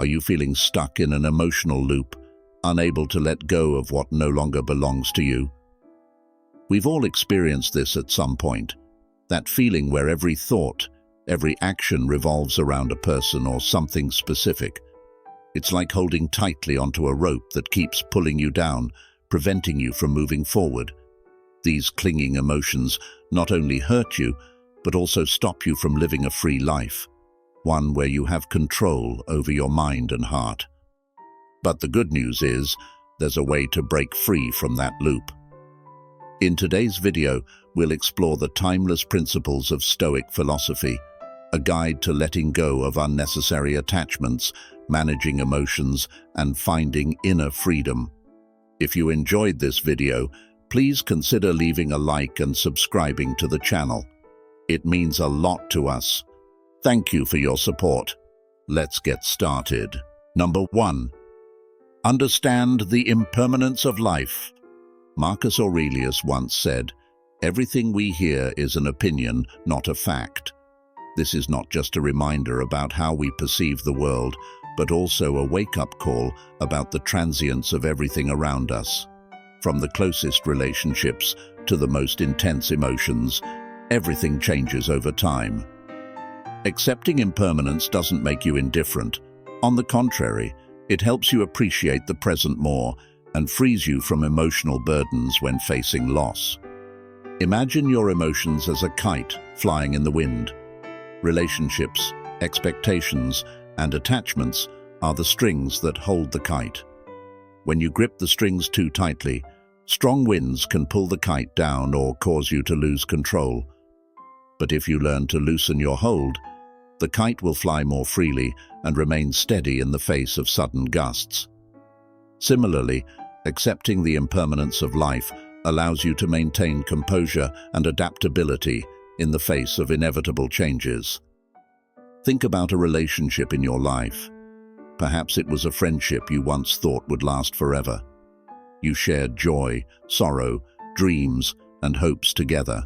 Are you feeling stuck in an emotional loop, unable to let go of what no longer belongs to you? We've all experienced this at some point, that feeling where every thought, every action revolves around a person or something specific. It's like holding tightly onto a rope that keeps pulling you down, preventing you from moving forward. These clinging emotions not only hurt you, but also stop you from living a free life, one where you have control over your mind and heart. But the good news is, there's a way to break free from that loop. In today's video, we'll explore the timeless principles of Stoic philosophy, a guide to letting go of unnecessary attachments, managing emotions, and finding inner freedom. If you enjoyed this video, please consider leaving a like and subscribing to the channel. It means a lot to us. Thank you for your support. Let's get started. Number 1. Understand the impermanence of life. Marcus Aurelius once said, "Everything we hear is an opinion, not a fact." This is not just a reminder about how we perceive the world, but also a wake-up call about the transience of everything around us. From the closest relationships to the most intense emotions, everything changes over time. Accepting impermanence doesn't make you indifferent. On the contrary, it helps you appreciate the present more and frees you from emotional burdens when facing loss. Imagine your emotions as a kite flying in the wind. Relationships, expectations, and attachments are the strings that hold the kite. When you grip the strings too tightly, strong winds can pull the kite down or cause you to lose control. But if you learn to loosen your hold, the kite will fly more freely and remain steady in the face of sudden gusts. Similarly, accepting the impermanence of life allows you to maintain composure and adaptability in the face of inevitable changes. Think about a relationship in your life. Perhaps it was a friendship you once thought would last forever. You shared joy, sorrow, dreams, and hopes together.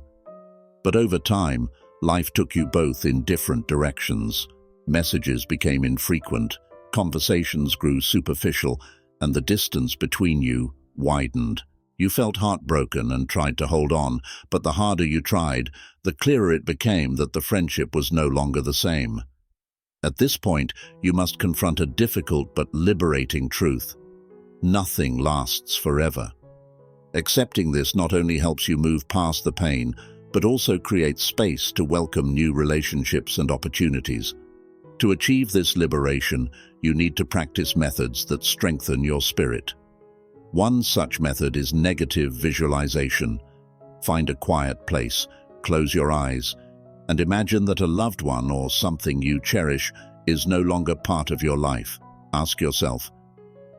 But over time, life took you both in different directions. Messages became infrequent, conversations grew superficial, and the distance between you widened. You felt heartbroken and tried to hold on, but the harder you tried, the clearer it became that the friendship was no longer the same. At this point, you must confront a difficult but liberating truth. Nothing lasts forever. Accepting this not only helps you move past the pain, but also creates space to welcome new relationships and opportunities. To achieve this liberation, you need to practice methods that strengthen your spirit. One such method is negative visualization. Find a quiet place, close your eyes, and imagine that a loved one or something you cherish is no longer part of your life. Ask yourself,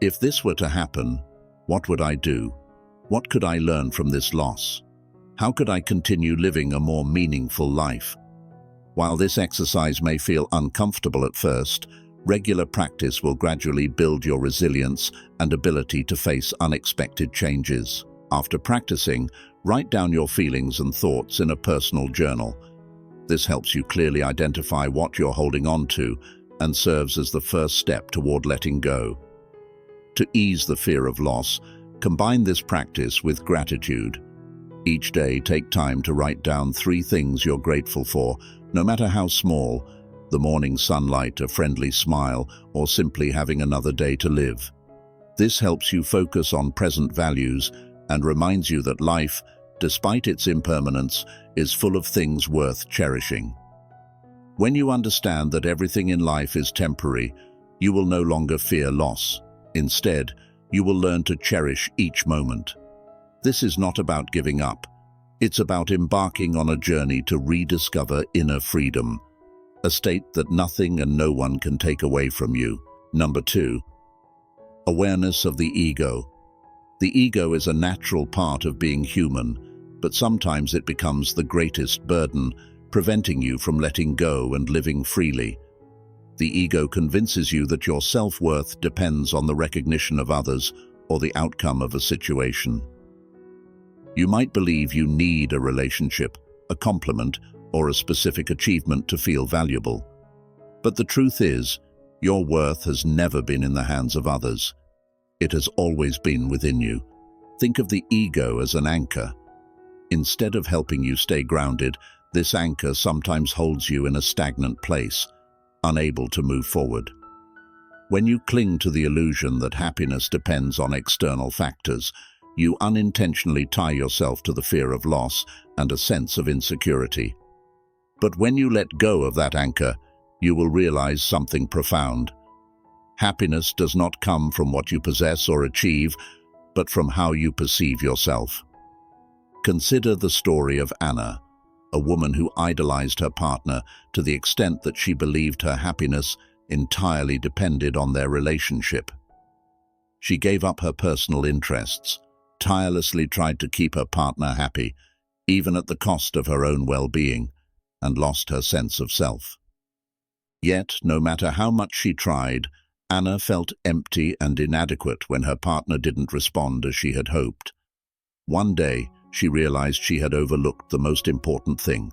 if this were to happen, what would I do? What could I learn from this loss? How could I continue living a more meaningful life? While this exercise may feel uncomfortable at first, regular practice will gradually build your resilience and ability to face unexpected changes. After practicing, write down your feelings and thoughts in a personal journal. This helps you clearly identify what you're holding on to and serves as the first step toward letting go. To ease the fear of loss, combine this practice with gratitude. Each day, take time to write down 3 things you're grateful for, no matter how small: the morning sunlight, a friendly smile, or simply having another day to live. This helps you focus on present values and reminds you that life, despite its impermanence, is full of things worth cherishing. When you understand that everything in life is temporary, you will no longer fear loss. Instead, you will learn to cherish each moment. This is not about giving up. It's about embarking on a journey to rediscover inner freedom, a state that nothing and no one can take away from you. Number 2. Awareness of the ego. The ego is a natural part of being human, but sometimes it becomes the greatest burden, preventing you from letting go and living freely. The ego convinces you that your self-worth depends on the recognition of others or the outcome of a situation. You might believe you need a relationship, a compliment, or a specific achievement to feel valuable. But the truth is, Your worth has never been in the hands of others. It has always been within you. Think of the ego as an anchor. Instead of helping you stay grounded, this anchor sometimes holds you in a stagnant place, unable to move forward. When you cling to the illusion that happiness depends on external factors, you unintentionally tie yourself to the fear of loss and a sense of insecurity. But when you let go of that anchor, you will realize something profound. Happiness does not come from what you possess or achieve, but from how you perceive yourself. Consider the story of Anna, a woman who idolized her partner to the extent that she believed her happiness entirely depended on their relationship. She gave up her personal interests, tirelessly tried to keep her partner happy, even at the cost of her own well-being, and lost her sense of self. Yet, no matter how much she tried, Anna felt empty and inadequate when her partner didn't respond as she had hoped. One day, she realized she had overlooked the most important thing.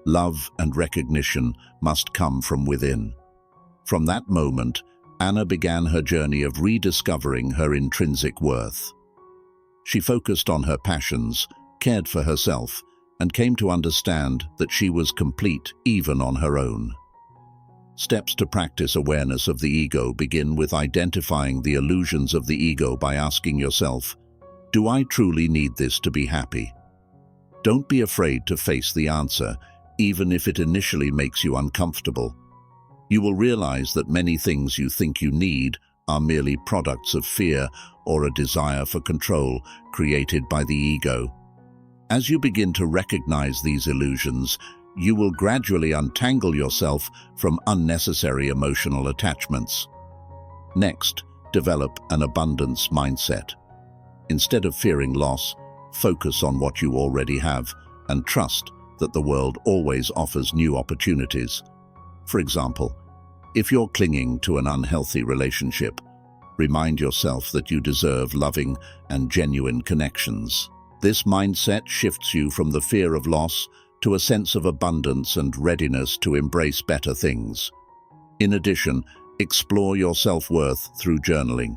Love and recognition must come from within. From that moment, Anna began her journey of rediscovering her intrinsic worth. She focused on her passions, cared for herself, and came to understand that she was complete even on her own. Steps to practice awareness of the ego begin with identifying the illusions of the ego by asking yourself, do I truly need this to be happy? Don't be afraid to face the answer, even if it initially makes you uncomfortable. You will realize that many things you think you need are merely products of fear or a desire for control created by the ego. As you begin to recognize these illusions, you will gradually untangle yourself from unnecessary emotional attachments. Next, develop an abundance mindset. Instead of fearing loss, focus on what you already have and trust that the world always offers new opportunities. For example, if you're clinging to an unhealthy relationship, remind yourself that you deserve loving and genuine connections. This mindset shifts you from the fear of loss to a sense of abundance and readiness to embrace better things. In addition, explore your self-worth through journaling.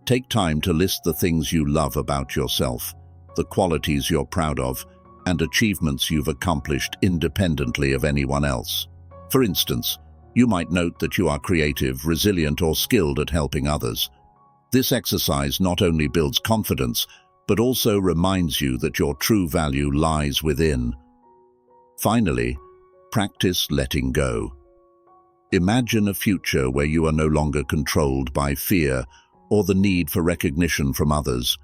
Take time to list the things you love about yourself, the qualities you're proud of, and achievements you've accomplished independently of anyone else. For instance, you might note that you are creative, resilient, or skilled at helping others. This exercise not only builds confidence, but also reminds you that your true value lies within. Finally, practice letting go. Imagine a future where you are no longer controlled by fear or the need for recognition from others.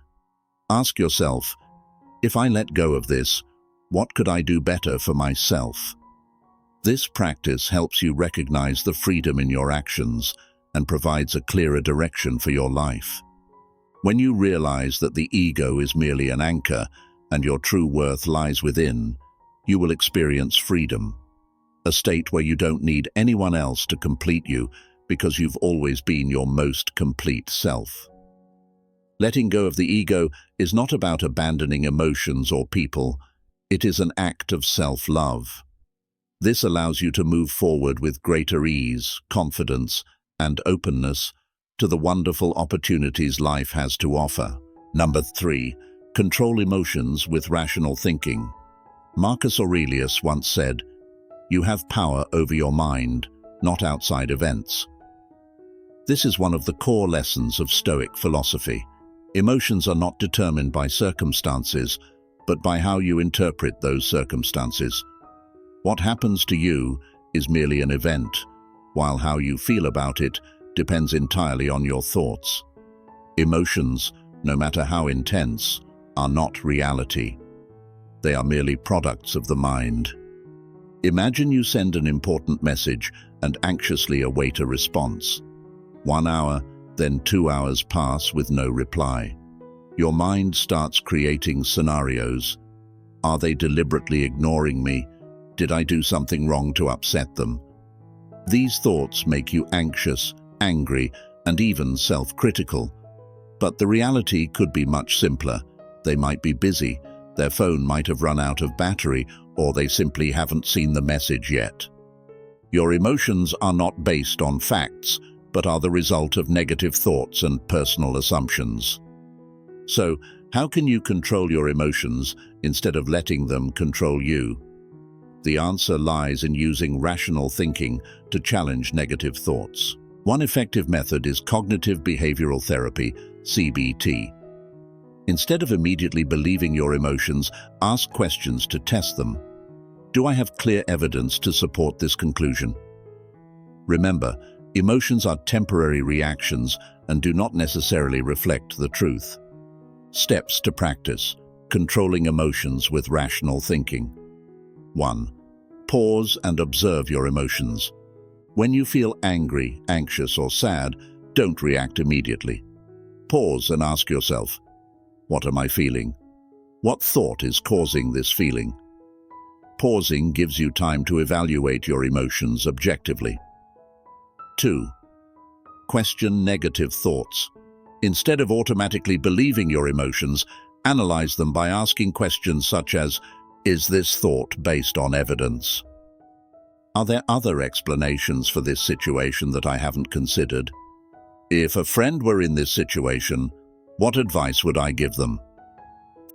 Ask yourself, if I let go of this, what could I do better for myself? This practice helps you recognize the freedom in your actions and provides a clearer direction for your life. When you realize that the ego is merely an anchor and your true worth lies within, you will experience freedom, a state where you don't need anyone else to complete you because you've always been your most complete self. Letting go of the ego is not about abandoning emotions or people. It is an act of self-love. This allows you to move forward with greater ease, confidence, and openness to the wonderful opportunities life has to offer. Number 3, control emotions with rational thinking. Marcus Aurelius once said, "You have power over your mind, not outside events." This is one of the core lessons of Stoic philosophy. Emotions are not determined by circumstances, but by how you interpret those circumstances. What happens to you is merely an event, while how you feel about it depends entirely on your thoughts. Emotions, no matter how intense, are not reality. They are merely products of the mind. Imagine you send an important message and anxiously await a response. 1 hour, then 2 hours pass with no reply. Your mind starts creating scenarios. Are they deliberately ignoring me? Did I do something wrong to upset them? These thoughts make you anxious, angry, and even self-critical. But the reality could be much simpler. They might be busy, their phone might have run out of battery, or they simply haven't seen the message yet. Your emotions are not based on facts, but are the result of negative thoughts and personal assumptions. So, how can you control your emotions instead of letting them control you? The answer lies in using rational thinking to challenge negative thoughts. One effective method is cognitive behavioral therapy, CBT. Instead of immediately believing your emotions, ask questions to test them. Do I have clear evidence to support this conclusion? Remember, emotions are temporary reactions and do not necessarily reflect the truth. Steps to practice controlling emotions with rational thinking. 1. Pause and observe your emotions. When you feel angry, anxious, or sad, don't react immediately. Pause and ask yourself, what am I feeling? What thought is causing this feeling? Pausing gives you time to evaluate your emotions objectively. 2. Question negative thoughts. Instead of automatically believing your emotions, analyze them by asking questions such as, is this thought based on evidence? Are there other explanations for this situation that I haven't considered? If a friend were in this situation, what advice would I give them?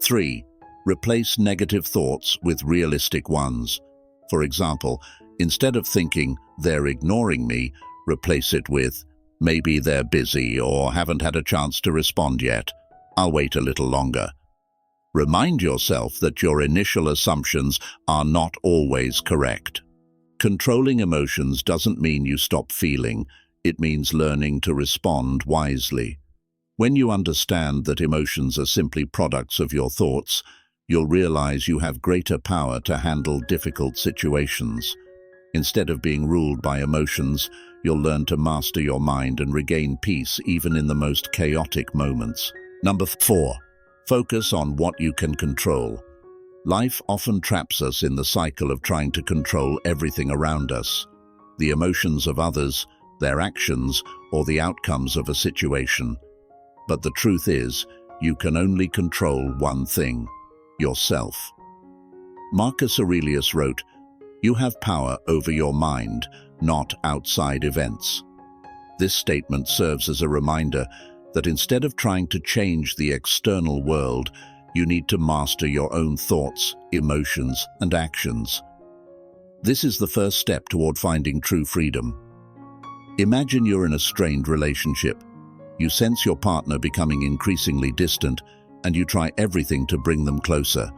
3. Replace negative thoughts with realistic ones. For example, instead of thinking, they're ignoring me, replace it with, maybe they're busy or haven't had a chance to respond yet. I'll wait a little longer. Remind yourself that your initial assumptions are not always correct. Controlling emotions doesn't mean you stop feeling, it means learning to respond wisely. When you understand that emotions are simply products of your thoughts, you'll realize you have greater power to handle difficult situations. Instead of being ruled by emotions, you'll learn to master your mind and regain peace even in the most chaotic moments. Number 4. Focus on what you can control. Life often traps us in the cycle of trying to control everything around us. The emotions of others, their actions, or the outcomes of a situation. But the truth is, you can only control one thing: yourself. Marcus Aurelius wrote, "You have power over your mind, not outside events." This statement serves as a reminder that instead of trying to change the external world, you need to master your own thoughts, emotions, and actions. This is the first step toward finding true freedom. Imagine you're in a strained relationship. You sense your partner becoming increasingly distant, and you try everything to bring them closer.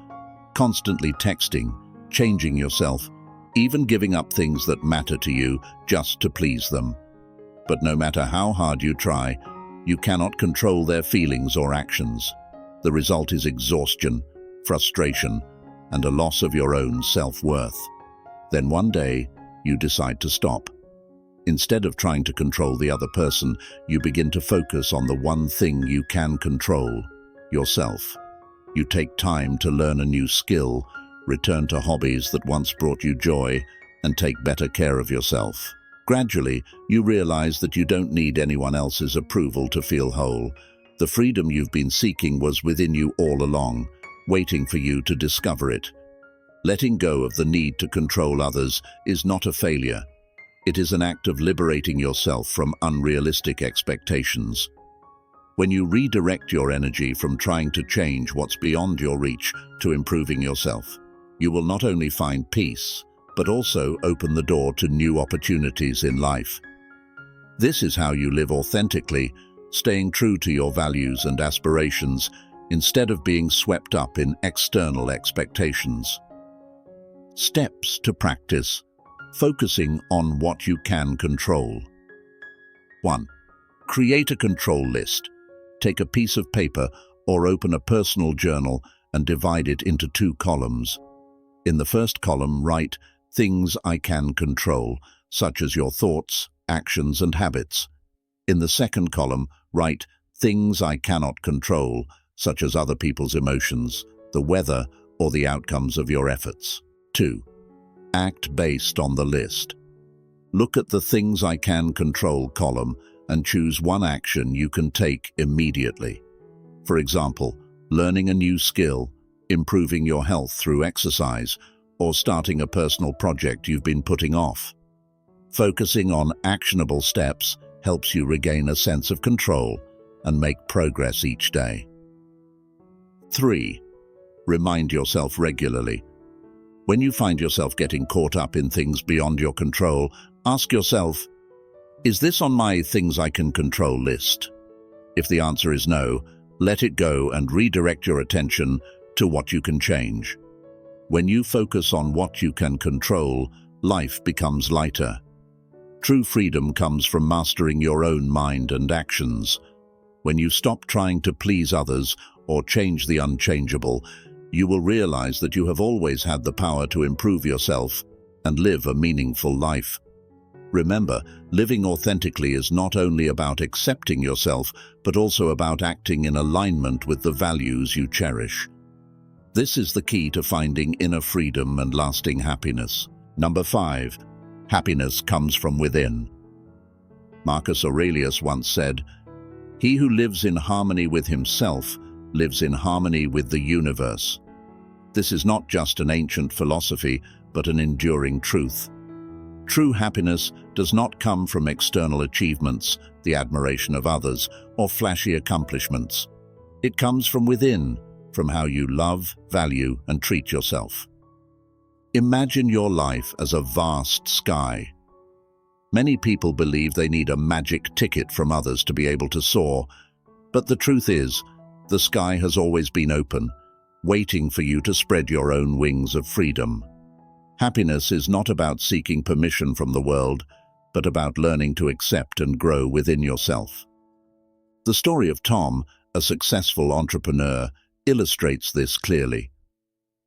Constantly texting, changing yourself, even giving up things that matter to you just to please them. But no matter how hard you try, you cannot control their feelings or actions. The result is exhaustion, frustration, and a loss of your own self-worth. Then one day, you decide to stop. Instead of trying to control the other person, you begin to focus on the one thing you can control: yourself. You take time to learn a new skill, return to hobbies that once brought you joy, and take better care of yourself. Gradually, you realize that you don't need anyone else's approval to feel whole. The freedom you've been seeking was within you all along, waiting for you to discover it. Letting go of the need to control others is not a failure. It is an act of liberating yourself from unrealistic expectations. When you redirect your energy from trying to change what's beyond your reach to improving yourself, you will not only find peace, but also open the door to new opportunities in life. This is how you live authentically, staying true to your values and aspirations instead of being swept up in external expectations. Steps to practice focusing on what you can control. 1. Create a control list. Take a piece of paper or open a personal journal and divide it into 2 columns. In the first column, write things I can control, such as your thoughts, actions, and habits. In the second column, write things I cannot control, such as other people's emotions, the weather, or the outcomes of your efforts. 2. Act based on the list. Look at the things I can control column and choose one action you can take immediately. For example, learning a new skill, improving your health through exercise, or starting a personal project you've been putting off. Focusing on actionable steps helps you regain a sense of control and make progress each day. 3. Remind yourself regularly. When you find yourself getting caught up in things beyond your control, ask yourself, is this on my things I can control list? If the answer is no, let it go and redirect your attention to what you can change. When you focus on what you can control, life becomes lighter. True freedom comes from mastering your own mind and actions. When you stop trying to please others or change the unchangeable, you will realize that you have always had the power to improve yourself and live a meaningful life. Remember, living authentically is not only about accepting yourself, but also about acting in alignment with the values you cherish. This is the key to finding inner freedom and lasting happiness. Number 5. Happiness comes from within. Marcus Aurelius once said, "He who lives in harmony with himself lives in harmony with the universe." This is not just an ancient philosophy, but an enduring truth. True happiness does not come from external achievements, the admiration of others, or flashy accomplishments. It comes from within, from how you love, value, and treat yourself. Imagine your life as a vast sky. Many people believe they need a magic ticket from others to be able to soar, but the truth is, the sky has always been open, waiting for you to spread your own wings of freedom. Happiness is not about seeking permission from the world, but about learning to accept and grow within yourself. The story of Tom, a successful entrepreneur, illustrates this clearly.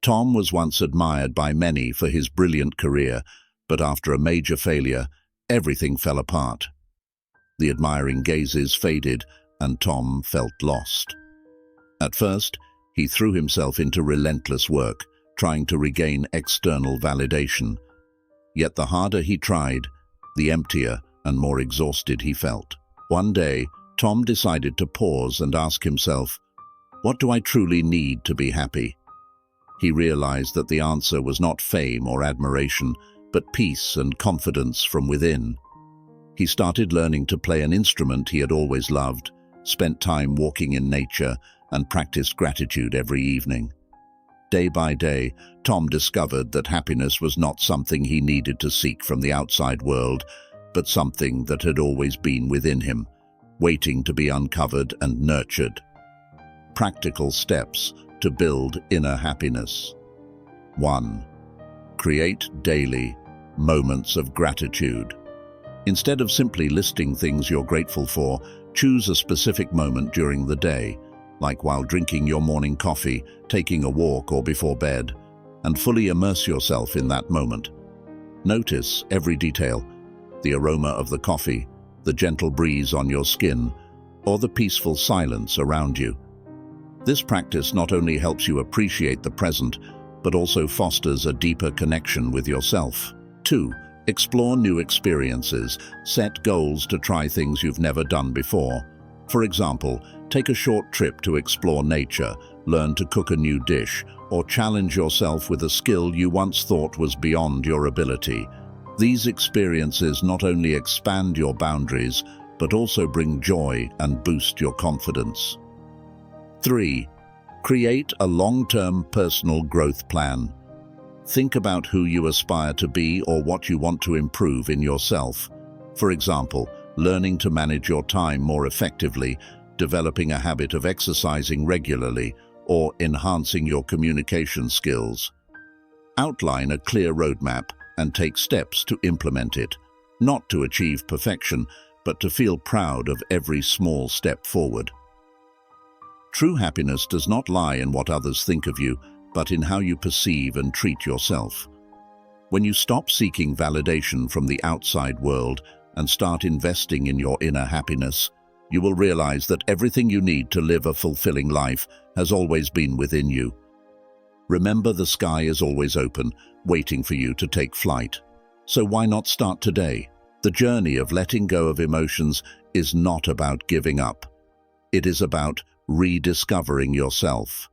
Tom was once admired by many for his brilliant career, but after a major failure, everything fell apart. The admiring gazes faded, and Tom felt lost. At first, he threw himself into relentless work, trying to regain external validation. Yet the harder he tried, the emptier and more exhausted he felt. One day, Tom decided to pause and ask himself, "What do I truly need to be happy?" He realized that the answer was not fame or admiration, but peace and confidence from within. He started learning to play an instrument he had always loved, spent time walking in nature, and practiced gratitude every evening. Day by day, Tom discovered that happiness was not something he needed to seek from the outside world, but something that had always been within him, waiting to be uncovered and nurtured. Practical steps to build inner happiness. 1. Create daily moments of gratitude. Instead of simply listing things you're grateful for, choose a specific moment during the day, like while drinking your morning coffee, taking a walk, or before bed, and fully immerse yourself in that moment. Notice every detail: the aroma of the coffee, the gentle breeze on your skin, or the peaceful silence around you. This practice not only helps you appreciate the present, but also fosters a deeper connection with yourself. 2. Explore new experiences. Set goals to try things you've never done before. For example, take a short trip to explore nature, learn to cook a new dish, or challenge yourself with a skill you once thought was beyond your ability. These experiences not only expand your boundaries, but also bring joy and boost your confidence. 3. Create a long-term personal growth plan. Think about who you aspire to be or what you want to improve in yourself. For example, learning to manage your time more effectively, developing a habit of exercising regularly, or enhancing your communication skills. Outline a clear roadmap and take steps to implement it, not to achieve perfection, but to feel proud of every small step forward. True happiness does not lie in what others think of you, but in how you perceive and treat yourself. When you stop seeking validation from the outside world and start investing in your inner happiness, you will realize that everything you need to live a fulfilling life has always been within you. Remember, the sky is always open, waiting for you to take flight. So why not start today? The journey of letting go of emotions is not about giving up. It is about rediscovering yourself.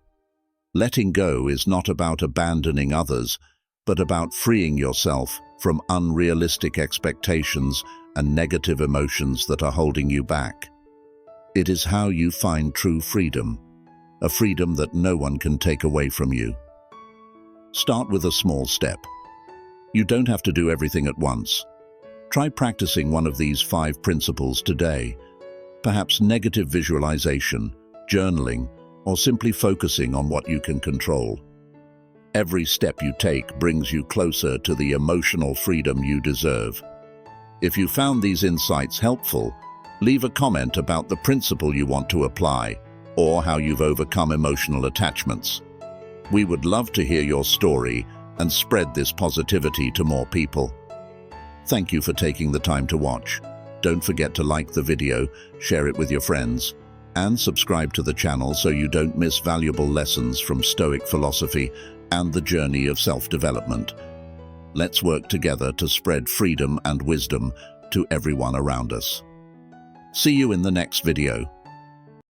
Letting go is not about abandoning others, but about freeing yourself from unrealistic expectations and negative emotions that are holding you back. It is how you find true freedom, a freedom that no one can take away from you. Start with a small step. You don't have to do everything at once. Try practicing one of these 5 principles today. Perhaps negative visualization, journaling, or simply focusing on what you can control. Every step you take brings you closer to the emotional freedom you deserve. If you found these insights helpful, leave a comment about the principle you want to apply or how you've overcome emotional attachments. We would love to hear your story and spread this positivity to more people. Thank you for taking the time to watch. Don't forget to like the video, share it with your friends, and subscribe to the channel so you don't miss valuable lessons from Stoic philosophy and the journey of self-development. Let's work together to spread freedom and wisdom to everyone around us. See you in the next video.